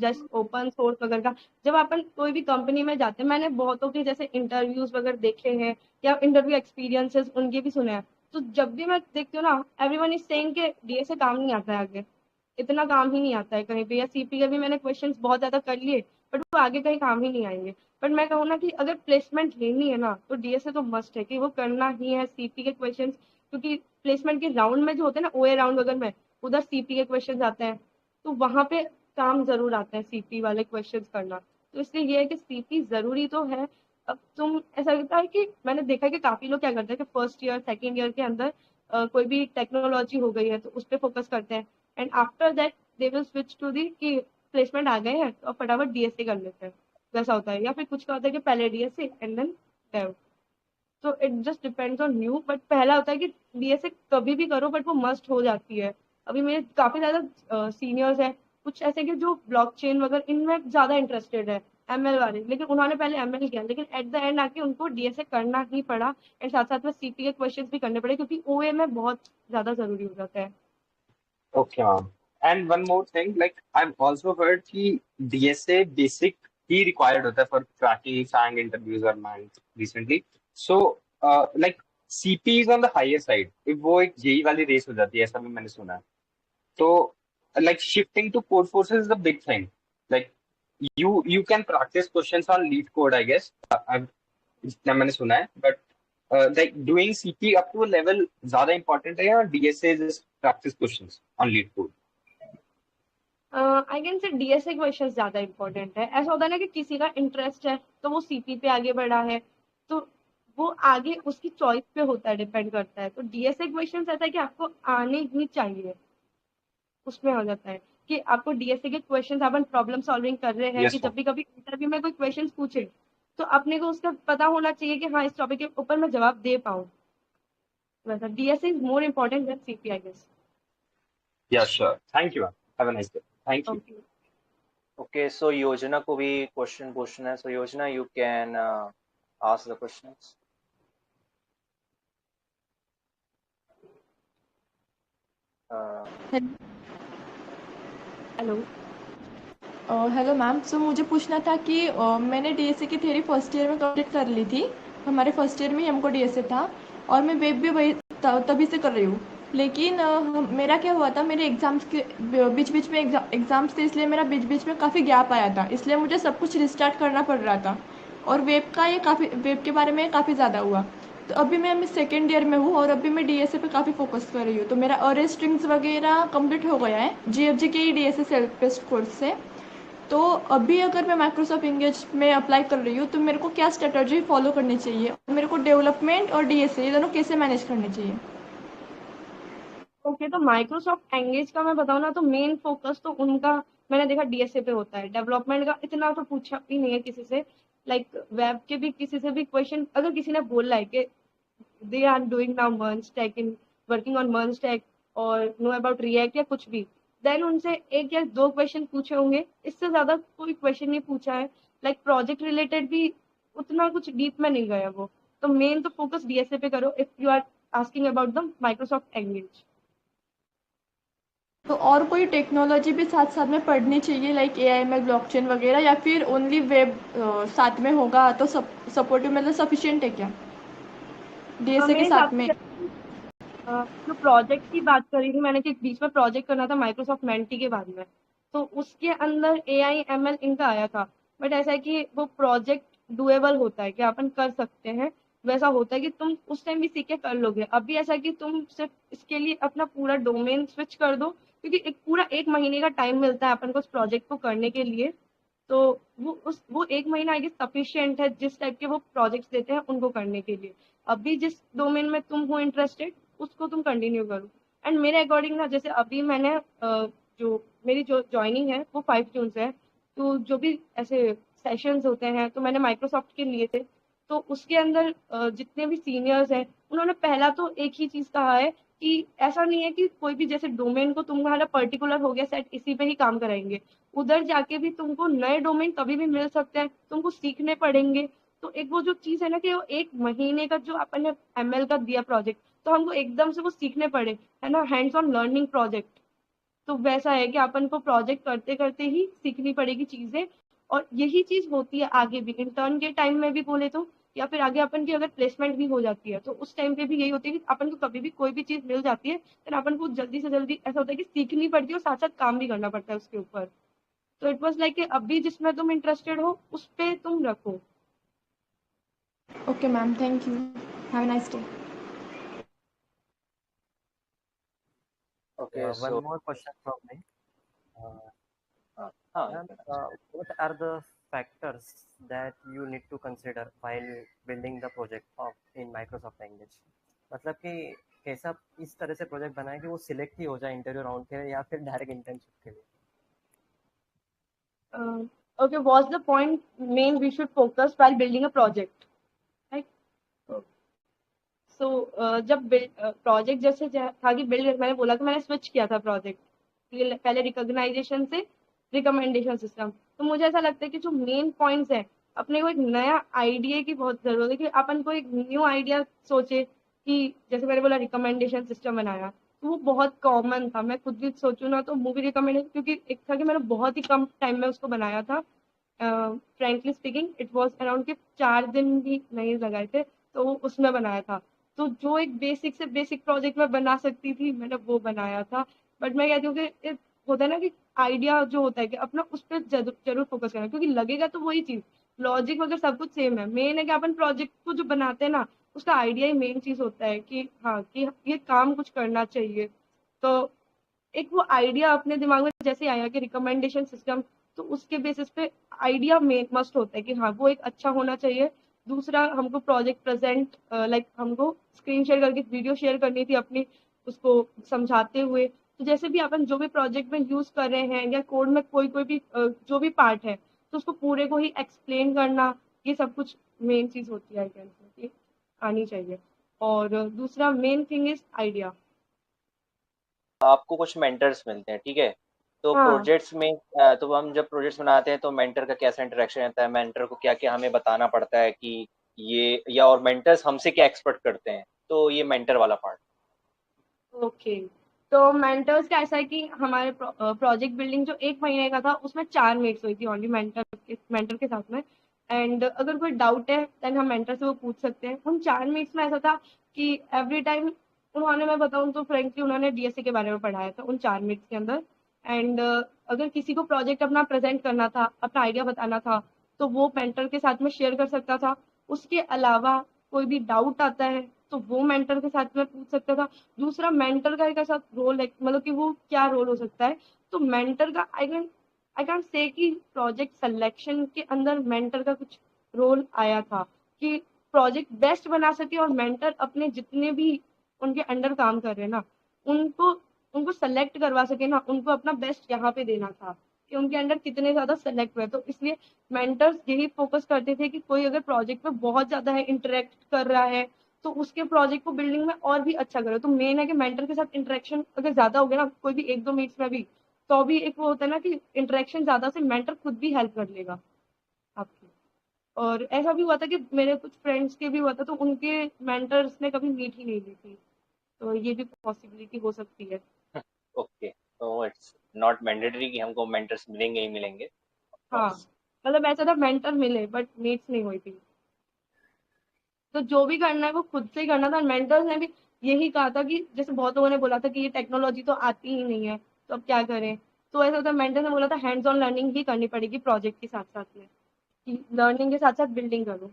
जस्ट ओपन सोर्स वगैरह का, जब अपन कोई भी कंपनी में जाते हैं, मैंने बहुतों के जैसे इंटरव्यूज वगैरह देखे हैं या इंटरव्यू एक्सपीरियंसेस उनके भी सुने हैं। तो जब भी मैं देखती हूँ ना, एवरीवन इज सेइंग कि डीएसए काम नहीं आता है आगे, इतना काम ही नहीं आता है कहीं पे। या सीपी के भी मैंने क्वेश्चंस बहुत ज्यादा कर लिए, बट वो आगे कहीं काम ही नहीं आएंगे। बट मैं कहूँ ना कि अगर प्लेसमेंट लेनी है ना, तो डीएसए तो मस्ट है कि वो करना ही है, सीपी के क्वेश्चंस। क्योंकि प्लेसमेंट के राउंड में जो होते हैं ना, ओए राउंड अगर मैं उधर सीपी के क्वेश्चन आते हैं, तो वहां पे काम जरूर आता है सीपी वाले क्वेश्चंस करना। तो इसलिए ये है कि सीपी जरूरी तो है। अब तुम ऐसा लगता है कि मैंने देखा है कि काफी लोग क्या करते हैं कि फर्स्ट ईयर सेकेंड ईयर के अंदर कोई भी टेक्नोलॉजी हो गई है तो उस पर फोकस करते हैं, and after that they will switch to the कि प्लेसमेंट आ गए हैं तो फटाफट डीएसए कर लेते हैं। वैसा होता है, या फिर कुछ का होता है कि पहले डीएसए एंड देन डेव। तो it just depends on you, but पहला होता है कि डीएसए कभी भी करो, बट वो मस्ट हो जाती है। अभी मेरे काफी ज्यादा सीनियर्स हैं, कुछ ऐसे कि जो ब्लॉकचेन वगैरह इनमें ज्यादा इंटरेस्टेड है, एमएल वाले, लेकिन उन्होंने पहले एमएल किया, लेकिन एट द एंड आके उनको डीएसए करना ही पड़ा। एंड साथ साथ में सीपी के क्वेश्चन भी करने पड़े, क्योंकि ओए में बहुत ज्यादा जरूरी हो जाता है। Okay, ma'am. And one more thing, like I've also heard कि DSA basic ही required होता है for cracking FANG interviews or man recently. So, like CP is on the higher side. if वो एक जेई वाली रेस हो जाती है, ऐसा भी मैंने सुना है. तो like shifting to code forces is a big thing. Like you can practice questions on lead code, I guess. जितना मैंने सुना है, but like doing CP up to a level ज्यादा important है या DSA just practice questions on lead code? I can say DSA question ज्यादा इंपॉर्टेंट है। ऐसा होता है ना कि किसी का इंटरेस्ट है तो वो सीपी पे आगे बढ़ा है, तो वो आगे उसकी चॉइस पे होता है, डिपेंड करता है। तो डीएसए क्वेश्चन ऐसा है कि आपको आने ही चाहिए, उसमें हो जाता है कि आपको डीएसए के क्वेश्चन, अपन प्रॉब्लम सॉल्विंग कर रहे हैं Yes, कि ma'am. जब भी कभी इंटरव्यू में कोई क्वेश्चन पूछे तो अपने को उसका पता होना चाहिए कि हाँ इस टॉपिक के ऊपर मैं जवाब दे पाऊँ। वैसा DSA is more important than CP, I guess. Yeah, sure. Thank you, ma'am. Have a nice day. Thank you. Okay. Okay, so Yojana को भी question पूछना है, so Yojana you can ask the questions. Hello. Hello ma'am, so मुझे पूछना था कि मैंने डीएसए की थ्योरी फर्स्ट ईयर में कंप्लीट कर ली थी। हमारे फर्स्ट ईयर में ही हमको डीएसए था और मैं वेब भी वही तभी से कर रही हूँ। लेकिन मेरा क्या हुआ था, मेरे एग्ज़ाम्स के बीच बीच में एग्ज़ाम्स थे, इसलिए मेरा बीच बीच में काफ़ी गैप आया था, इसलिए मुझे सब कुछ रिस्टार्ट करना पड़ रहा था। और वेब के बारे में काफ़ी ज़्यादा हुआ। तो अभी मैं सेकेंड ईयर में हूँ और अभी मैं डीएसए पे काफ़ी फोकस कर रही हूँ। तो मेरा अरे स्ट्रिंग्स वगैरह कंप्लीट हो गया है जीएफजी के ही डीएसए सेल्फ बेस्ड कोर्स से। तो अभी अगर मैं माइक्रोसॉफ्ट एंगेज में अप्लाई कर रही हूँ तो मेरे को क्या स्ट्रेटजी फॉलो करनी चाहिए, मेरे को डेवलपमेंट और डीएसए ये दोनों कैसे मैनेज करने चाहिए? ओके, तो माइक्रोसॉफ्ट एंगेज का मैं बताऊँ ना, तो मेन फोकस तो उनका मैंने देखा डीएसए पे होता है। डेवलपमेंट का इतना तो पूछा भी नहीं है किसी से। लाइक वेब के भी किसी से भी क्वेश्चन अगर किसी ने बोला है कि they are doing now merge tech in working on merge tech और नो अबाउट रिएक्ट या कुछ भी, देन उनसे एक या दो क्वेश्चन पूछे होंगे, इससे ज्यादा कोई क्वेश्चन नहीं पूछा है। लाइक प्रोजेक्ट रिलेटेड भी उतना कुछ डीप में नहीं गया वो। तो मेन तो फोकस डीएसए पे करो if you are asking about the Microsoft Engage. तो और कोई टेक्नोलॉजी भी साथ साथ में पढ़नी चाहिए, लाइक एआईएमएल ब्लॉकचेन वगैरह, या फिर ओनली वेब साथ में होगा तो सपोर्टिव मतलब सफिशिएंट है क्या डीएसए के मेरे हिसाब साथ में? से जो प्रोजेक्ट की बात करी थी मैंने कि बीच में प्रोजेक्ट करना था माइक्रोसॉफ्ट मेंटी के बाद में, तो उसके अंदर एआई एमएल इनका आया था। बट ऐसा है कि वो प्रोजेक्ट डुएबल होता है कि अपन कर सकते हैं। वैसा होता है कि तुम उस टाइम भी सीख के कर लोगे। अभी ऐसा है कि तुम सिर्फ इसके लिए अपना पूरा डोमेन स्विच कर दो, क्योंकि एक पूरा एक महीने का टाइम मिलता है अपन को उस प्रोजेक्ट को करने के लिए। तो वो एक महीना आई गेस सफिशियंट है जिस टाइप के वो प्रोजेक्ट्स देते हैं उनको करने के लिए। अभी जिस डोमेन में तुम हो इंटरेस्टेड उसको तुम कंटिन्यू करो। एंड मेरे अकॉर्डिंग ना, जैसे अभी मैंने जो मेरी जो ज्वाइनिंग है वो 5 जून से है, तो जो भी ऐसे सेशंस होते हैं तो मैंने माइक्रोसॉफ्ट के लिए थे। तो उसके अंदर जितने भी सीनियर्स हैं उन्होंने पहला तो एक ही चीज कहा है कि ऐसा नहीं है कि कोई भी जैसे डोमेन को तुम्हारा पर्टिकुलर हो गया सेट इसी पे ही काम कराएंगे। उधर जाके भी तुमको नए डोमेन कभी भी मिल सकते हैं, तुमको सीखने पड़ेंगे। तो एक वो जो चीज है ना कि वो एक महीने का जो अपन ने एमएल का दिया प्रोजेक्ट, तो हमको एकदम से वो सीखने पड़े, है ना, हैंड्स ऑन लर्निंग प्रोजेक्ट। तो वैसा है कि अपन को प्रोजेक्ट करते करते ही सीखनी पड़ेगी चीजें। और यही चीज होती है आगे भी इंटर्न के टाइम में भी बोले तो, या फिर आगे अपन की अगर प्लेसमेंट भी हो जाती है तो उस टाइम पे भी यही होती है कि अपन को कभी भी कोई भी चीज मिल जाती है तो अपन को जल्दी से जल्दी ऐसा होता है कि सीखनी पड़ती है और साथ साथ काम भी करना पड़ता है उसके ऊपर। तो इट वॉज लाइक अभी जिसमें तुम इंटरेस्टेड हो उस पे तुम रखो। Okay ma'am, thank you, have a nice day. Okay, One so more question from me. हाँ, Ma'am, what are the factors that you need to consider while building the project of in Microsoft Engage? मतलब कि कैसा इस तरह से प्रोजेक्ट बनाए कि वो सिलेक्ट ही हो जाए इंटरव्यू राउंड के लिए या फिर डायरेक्ट इंटर्नशिप के लिए? Okay, what's the point main we should focus while building a project, right? So जब प्रोजेक्ट जैसे था कि बिल्ड, मैंने बोला कि मैंने स्विच किया था प्रोजेक्ट, पहले रिकॉग्नाइजेशन से रिकमेंडेशन सिस्टम। तो मुझे ऐसा लगता है कि जो मेन पॉइंट्स है, अपने को एक नया आइडिया की बहुत जरूरत है कि अपन को एक न्यू आइडिया सोचे। कि जैसे मैंने बोला रिकमेंडेशन सिस्टम बनाया, तो वो बहुत कॉमन था। मैं खुद भी सोचूं ना तो मूवी रिकमेंडेशन, क्योंकि एक था कि मैंने बहुत ही कम टाइम में उसको बनाया था। Frankly speaking it was around के 4 दिन भी नहीं लगाए थे, तो वो उसमें बनाया था। तो जो एक बेसिक से बेसिक प्रोजेक्ट में बना सकती थी मैंने वो बनाया था। बट मैं कहती हूँ कि होता है ना कि आइडिया जो होता है कि अपना उस पर जरूर फोकस करना, क्योंकि लगेगा तो वही चीज, लॉजिक वगैरह सब कुछ सेम है, मेन है कि अपन प्रोजेक्ट को जो बनाते हैं ना उसका आइडिया ही मेन चीज होता है कि हाँ कि ये काम कुछ करना चाहिए। तो एक वो आइडिया अपने दिमाग में जैसे आया कि रिकमेंडेशन सिस्टम, तो उसके बेसिस पे आइडिया मेन मस्ट होता है कि हाँ वो एक अच्छा होना चाहिए। दूसरा हमको प्रोजेक्ट प्रेजेंट लाइक हमको स्क्रीन शेयर करके वीडियो शेयर करनी थी अपनी, उसको समझाते हुए। तो जैसे भी अपन जो भी प्रोजेक्ट में यूज कर रहे हैं या कोड में कोई कोई भी जो भी पार्ट है तो उसको पूरे को ही एक्सप्लेन करना, ये सब कुछ मेन चीज होती है आई कैन से कि आनी चाहिए। और दूसरा मेन थिंग इज आइडिया। आपको कुछ मेंटर्स मिलते हैं, ठीक है, तो हाँ प्रोजेक्ट्स में तो हम जब प्रोजेक्ट्स बनाते हैं तो मेंटर का कैसा इंटरेक्शन रहता है, मेंटर को क्या क्या हमें बताना पड़ता है कि ये, या और मेंटर्स हमसे क्या एक्सपेक्ट करते हैं, तो ये मेंटर वाला पार्ट। ओके। तो मेंटर्स का ऐसा है कि हमारे प्रोजेक्ट बिल्डिंग जो 1 महीने का था उसमें 4 मीट्स हुई थी ओनली मेंटर के साथ में। एंड अगर कोई डाउट है देन हम मेंटर से वो पूछ सकते हैं। हम 4 मीट्स में ऐसा था कि एवरी टाइम उन्होंने, मैं बताऊं तो फ्रेंकली उन्होंने डीएसए के बारे में पढ़ाया था उन 4 मीट्स के अंदर। एंड अगर किसी को प्रोजेक्ट अपना प्रेजेंट करना था, अपना आइडिया बताना था, तो वो मेंटर के साथ में शेयर कर सकता था। उसके अलावा कोई भी डाउट आता है तो वो मेंटर के साथ में पूछ सकता था। दूसरा मेंटर का एक ऐसा रोल है, मतलब कि वो क्या रोल हो सकता है, तो मेंटर का आई कैन से कि प्रोजेक्ट सिलेक्शन के अंदर मेंटर का कुछ रोल आया था कि प्रोजेक्ट बेस्ट बना सके और मेंटर अपने जितने भी उनके अंडर काम कर रहे हैं ना उनको उनको सेलेक्ट करवा सके ना, उनको अपना बेस्ट यहाँ पे देना था कि उनके अंडर कितने ज्यादा सेलेक्ट हुए। तो इसलिए मेंटर्स यही फोकस करते थे कि कोई अगर प्रोजेक्ट में बहुत ज्यादा है, इंटरेक्ट कर रहा है, तो उसके प्रोजेक्ट को बिल्डिंग में और भी अच्छा करो। तो मेन है कि मेंटर के साथ इंटरेक्शन अगर ज्यादा हो गया ना कोई भी 1-2 मीट्स में भी, तो भी एक वो होता है ना कि इंटरेक्शन ज्यादा से मेंटर खुद भी हेल्प कर लेगा आपकी। और ऐसा भी हुआ था कि मेरे कुछ फ्रेंड्स के भी हुआ था तो उनके मेंटर्स ने कभी मीट ही नहीं ली थी, तो ये भी पॉसिबिलिटी हो सकती है। ओके, तो इट्स नॉट मैंडेटरी कि हमको मेंटर्स मिलेंगे ही मिलेंगे, ऑफ हाँ कोर्स। मतलब ऐसा था मेंटर मिले बट मीट्स नहीं हुई थी। तो जो भी करना है वो खुद से ही करना था। मेंटर्स ने भी यही कहा था कि जैसे बहुत लोगों ने बोला था कि ये टेक्नोलॉजी तो आती ही नहीं है तो अब क्या करें, तो ऐसा होता है मेंटर ने बोला था हैंड्स ऑन लर्निंग ही करनी पड़ेगी प्रोजेक्ट के साथ साथ में, कि लर्निंग के साथ साथ बिल्डिंग करो।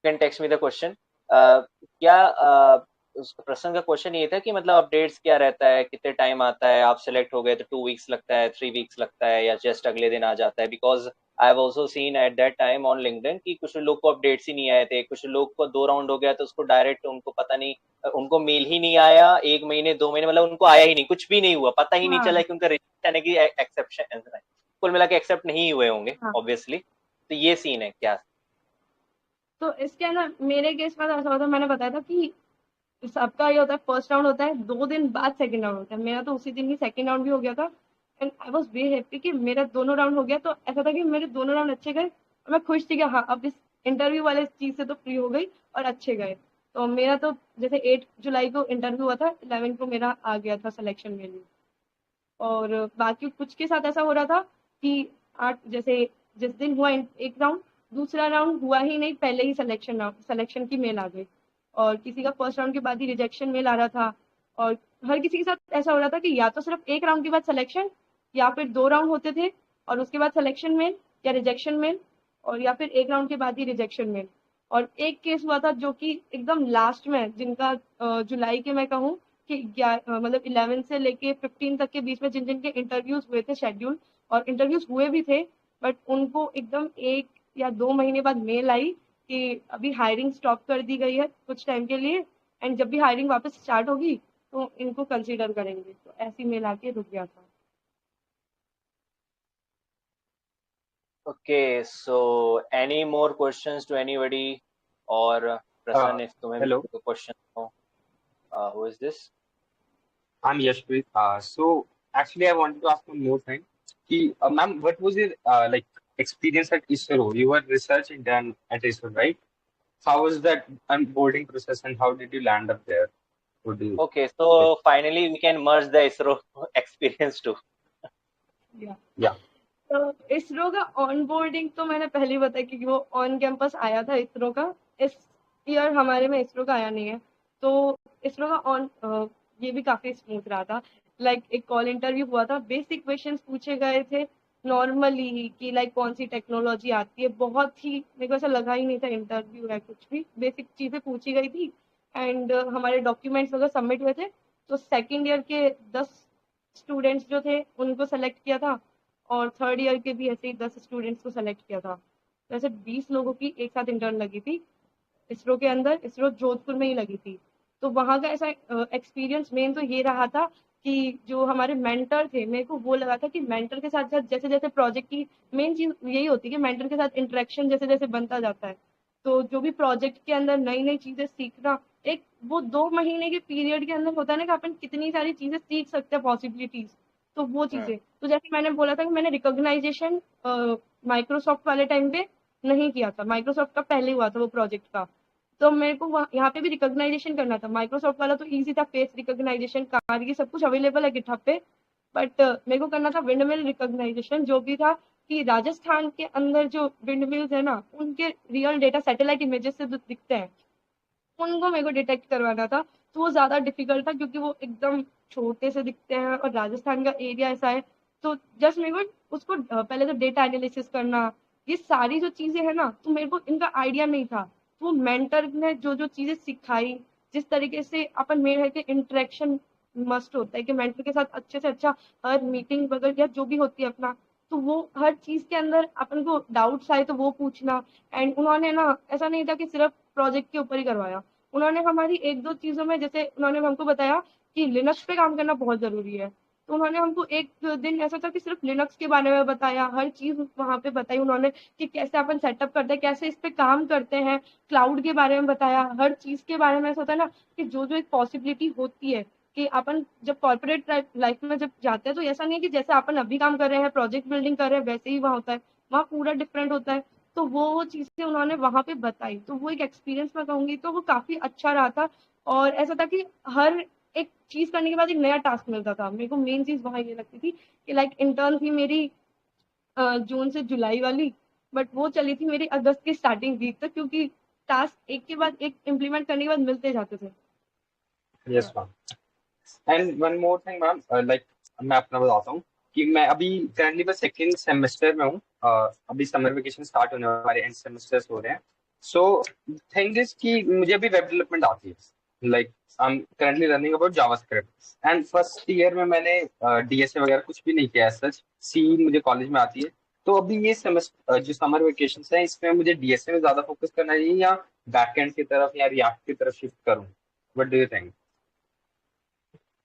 Can text me the question, क्या उस प्रश्न का क्वेश्चन ये था कि मतलब अपडेट्स क्या रहता है, कितने टाइम आता है, आप सेलेक्ट हो गए तो 2 वीक्स लगता है, 3 वीक्स लगता है, या जस्ट अगले दिन आ जाता है, because I have also seen at that time on LinkedIn कि कुछ लोग को अपडेट्स ही नहीं आए थे, कुछ लोग को 2 राउंड हो गया तो उसको डायरेक्ट उनको पता नहीं, उनको मेल ही नहीं आया, 1 महीने 2 महीने मतलब उनको आया ही नहीं, कुछ भी नहीं हुआ, पता ही नहीं हाँ चला कि उनका रिजेक्शन है कि एक्सेप्शन, कुल मिला के एक्सेप्ट नहीं हुए होंगे हाँ। ऑब्वियसली। तो ये सीन है क्या? तो इसके अंदर मेरे केस में तो ऐसा होता है, मैंने बताया था कि सबका ये होता है फर्स्ट राउंड होता है, 2 दिन बाद सेकंड राउंड होता है, मेरा तो उसी दिन ही सेकंड राउंड भी हो गया था। And I was very happy कि मेरा दोनों राउंड हो गया। तो ऐसा था कि मेरे दोनों राउंड अच्छे गए और मैं खुश थी कि हाँ अब इस इंटरव्यू वाले चीज से तो फ्री हो गई और अच्छे गए। तो मेरा तो जैसे 8 जुलाई को इंटरव्यू हुआ था, 11 को मेरा आ गया था सिलेक्शन में भी। और बाकी कुछ के साथ ऐसा हो रहा था कि जैसे जिस दिन हुआ एक राउंड, दूसरा राउंड हुआ ही नहीं, पहले ही सिलेक्शन की मेल आ गई। और किसी का फर्स्ट राउंड के बाद ही रिजेक्शन मेल आ रहा था। और हर किसी के साथ ऐसा हो रहा था कि या तो सिर्फ एक राउंड के बाद सिलेक्शन, या फिर 2 राउंड होते थे और उसके बाद सिलेक्शन मेल या रिजेक्शन मेल, और या फिर एक राउंड के बाद ही रिजेक्शन मेल। और एक केस हुआ था जो कि एकदम लास्ट में, जिनका जुलाई के मैं कहूँ कि मतलब 11 से लेके 15 तक के बीच में जिन जिन के इंटरव्यूज हुए थे शेड्यूल, और इंटरव्यूज हुए भी थे, बट उनको एकदम 1 या 2 महीने बाद मेल आई कि अभी हायरिंग स्टॉप कर दी गई है कुछ टाइम के लिए, एंड जब भी हायरिंग वापस स्टार्ट होगी तो इनको कंसीडर करेंगे। तो ऐसी मेल आके रुक गया था। Okay, so any more questions to anybody? Or Uh, Prasan, if तुम्हें भी Hello, कोई question हो, who is this? I'm Yashpreet. So actually, I wanted to ask one more thing. Ma'am, what was your like experience at ISRO? You were research intern at ISRO, right? How was that onboarding process, and how did you land up there? Would you Okay, like? so finally we can merge the ISRO experience too. या Yeah. तो इसरो का ऑन बोर्डिंग तो मैंने पहले ही बताया कि वो ऑन कैंपस आया था इसरो का। इस ईयर हमारे में इसरो का आया नहीं है। तो इसरो का ऑन ये भी काफी स्मूथ रहा था। लाइक एक कॉल इंटरव्यू हुआ था, बेसिक क्वेश्चंस पूछे गए थे नॉर्मली ही कि लाइक कौन सी टेक्नोलॉजी आती है, बहुत ही मेरे को ऐसा लगा ही नहीं था इंटरव्यू है, कुछ भी बेसिक चीजें पूछी गई थी। एंड हमारे डॉक्यूमेंट्स वगैरह सबमिट हुए थे, तो सेकेंड ईयर के 10 स्टूडेंट्स जो थे उनको सेलेक्ट किया था, और थर्ड ईयर के भी ऐसे ही 10 स्टूडेंट्स को सेलेक्ट किया था। तो ऐसे 20 लोगों की एक साथ इंटर्न लगी थी इसरो के अंदर, इसरो जोधपुर में ही लगी थी। तो वहां का ऐसा एक्सपीरियंस मेन तो ये रहा था कि जो हमारे मेंटर थे, मेरे को वो लगा था कि मेंटर के साथ साथ जैसे जैसे प्रोजेक्ट की मेन चीज यही होती है कि मेंटर के साथ इंटरेक्शन जैसे जैसे बनता जाता है, तो जो भी प्रोजेक्ट के अंदर नई नई चीजें सीखना, एक वो 2 महीने के पीरियड के अंदर होता है ना कि अपन कितनी सारी चीजें सीख सकते हैं, पॉसिबिलिटीज। तो वो चीजें, तो जैसे मैंने बोला था कि मैंने रिकॉग्नाइजेशन माइक्रोसॉफ्ट वाले टाइम पे नहीं किया था, माइक्रोसॉफ्ट का पहले हुआ था वो प्रोजेक्ट का। तो मेरे को यहाँ पे भी रिकॉग्नाइजेशन करना था। माइक्रोसॉफ्ट वाला तो इजी था, फेस रिकॉग्नाइजेशन, कार की सब कुछ अवेलेबल है गिटहब पे। बट मेरे को करना था विंडमिल रिकॉग्नाइजेशन, जो भी था कि राजस्थान के अंदर जो विंडमिल्स है ना, उनके रियल डेटा सैटेलाइट इमेजेस से जो दिखते हैं उनको मेरे को डिटेक्ट करवाना था। तो वो ज्यादा डिफिकल्ट था क्योंकि वो एकदम छोटे से दिखते हैं और राजस्थान का एरिया ऐसा है। तो जस्ट मेरे को उसको पहले तो डेटा एनालिसिस करना, ये सारी जो चीजें है ना, तो मेरे को इनका आइडिया नहीं था। वो मेंटर ने जो जो चीजें सिखाई, जिस तरीके से अपन मेरे के इंटरेक्शन मस्ट होता है कि मेंटर के साथ अच्छे से अच्छा हर मीटिंग वगैरह या जो भी होती है अपना, तो वो हर चीज के अंदर अपन को डाउट्स आए तो वो पूछना। एंड उन्होंने ना ऐसा नहीं था कि सिर्फ प्रोजेक्ट के ऊपर ही करवाया, उन्होंने हमारी एक दो चीजों में, जैसे उन्होंने हमको बताया कि लिनक्स पे काम करना बहुत जरूरी है, तो उन्होंने हमको एक दिन ऐसा था कि सिर्फ लिनक्स के बारे में बताया, हर चीज वहां पे बताई उन्होंने कि कैसे अपन सेटअप करते हैं, कैसे इस पे काम करते हैं, क्लाउड के बारे में बताया, हर चीज के बारे में। ऐसा होता है ना कि जो जो एक पॉसिबिलिटी होती है कि अपन जब कॉर्पोरेट लाइफ में जब जाते हैं, तो ऐसा नहीं है कि जैसे अपन अभी काम कर रहे हैं, प्रोजेक्ट बिल्डिंग कर रहे हैं, वैसे ही वहां होता है, वहाँ पूरा डिफरेंट होता है। तो वो चीजें उन्होंने वहां पे बताई, तो वो एक एक्सपीरियंस मैं कहूंगी तो वो काफी अच्छा रहा था। और ऐसा था कि हर एक चीज करने के बाद एक नया टास्क मिलता था। मेरे को मेन चीज वहां ये लगती थी कि लाइक इंटर्न थी मेरी जून से जुलाई वाली, बट वो चली थी मेरी अगस्त की स्टार्टिंग वीक तक, क्योंकि टास्क एक के बाद एक इम्प्लीमेंट करने के बाद मिलते जाते थे। Yes ma'am. And one more thing ma'am, like मैं अपना बताता हूँ कि मैं अभी करंटली बस सेकेंड सेमेस्टर में हूँ। अभी समर वेकेशन स्टार्ट होने वाले, हमारे एंड सेमेस्टर्स हो रहे हैं। सो थिंग इज कि मुझे अभी वेब डेवलपमेंट आती है, like I am currently running about JavaScript. And first year में मैंने डीएसए वगैरह कुछ भी नहीं किया, सच सी मुझे कॉलेज में आती है। तो अभी ये सेमेस्टर जो समर वेकेशन है, इसमें मुझे डीएसए में ज्यादा फोकस करना चाहिए या बैकएंड की तरफ या रिएक्ट की तरफ शिफ्ट करूँ? What do you think?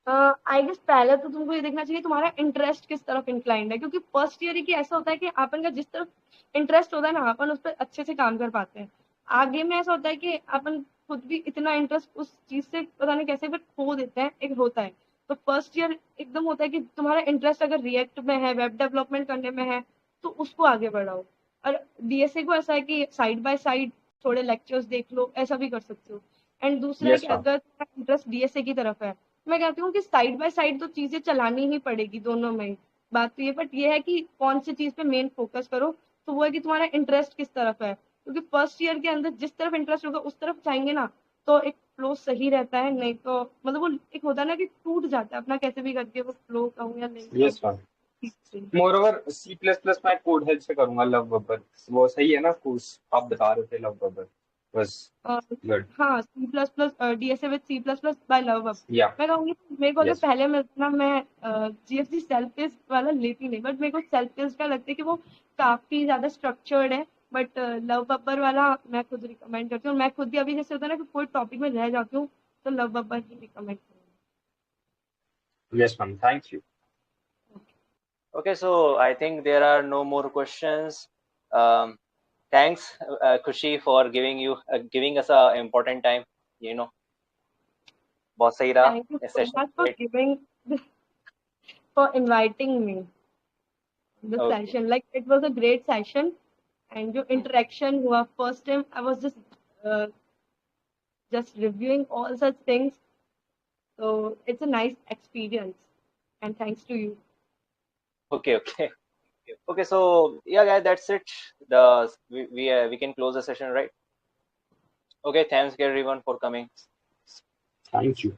I guess पहले तो तुमको ये देखना चाहिए तुम्हारा इंटरेस्ट किस तरफ इंक्लाइंड है, क्योंकि फर्स्ट ईयर ही ऐसा होता है कि अपन का जिस तरफ इंटरेस्ट होता है ना, अपन उस पर अच्छे से काम कर पाते हैं। आगे में ऐसा होता है कि अपन खुद भी इतना इंटरेस्ट उस चीज से पता नहीं कैसे बट खो देते हैं, एक होता है। तो फर्स्ट ईयर एकदम होता है कि तुम्हारा इंटरेस्ट अगर रिएक्ट में है, वेब डेवलपमेंट करने में है, तो उसको आगे बढ़ाओ। और डीएसए को ऐसा है कि साइड बाय साइड थोड़े लेक्चर्स देख लो, ऐसा भी कर सकते हो। एंड दूसरा है यस कि मैम। अगर तुम्हारा इंटरेस्ट डीएसए की तरफ है, मैं कहती हूँ कि साइड बाय साइड तो चीजें चलानी ही पड़ेगी दोनों में। बात तो ये, बट ये है कि कौन सी चीज पे मेन फोकस करो। तो वो है कि तुम्हारा इंटरेस्ट किस तरफ है, क्योंकि फर्स्ट ईयर के अंदर जिस तरफ इंटरेस्ट होगा उस तरफ जाएंगे ना, तो एक फ्लो सही रहता है। नहीं तो मतलब वो एक होता है ना कि टूट जाता है अपना, कैसे भी करके वो फ्लो कहूँ या नहीं यस मैम। कहूँ। Moreover C plus plus मैं कोड हेल्प से करूंगा, लव बबर वो सही है ना? कोर्स आप बता रहे थे, लव बबर बस। Uh, good. हाँ, C plus plus, DSA with C plus plus by Luv. Yeah. मैं कहूँगी मेरे को अगर यस। पहले मिलता ना, मैं जीएफसी सेल्फ पेस वाला लेती नहीं, बट मेरे को सेल्फ पेस का लगता है कि वो काफी ज्यादा स्ट्रक्चर्ड है। बट लव बब्बर वाला मैं खुद रिकमेंड करती हूँ। मैं खुद भी अभी जैसे होता है ना कि कोई टॉपिक में रह जाती हूँ, तो love Babbar he recommend yes ma'am, thank you. Okay, so I think there are no more questions. Thanks, Khushi, for giving us a important time. You know, बहुत सही रहा Thank you इस so session. much for giving, for inviting me the Okay. session. Like it was a great session, and जो interaction हुआ first time, I was just reviewing all such things. So it's a nice experience, and thanks to you. Okay. Okay. So yeah, guys, that's it. We can close the session, right? Okay. Thanks everyone for coming. Thank you.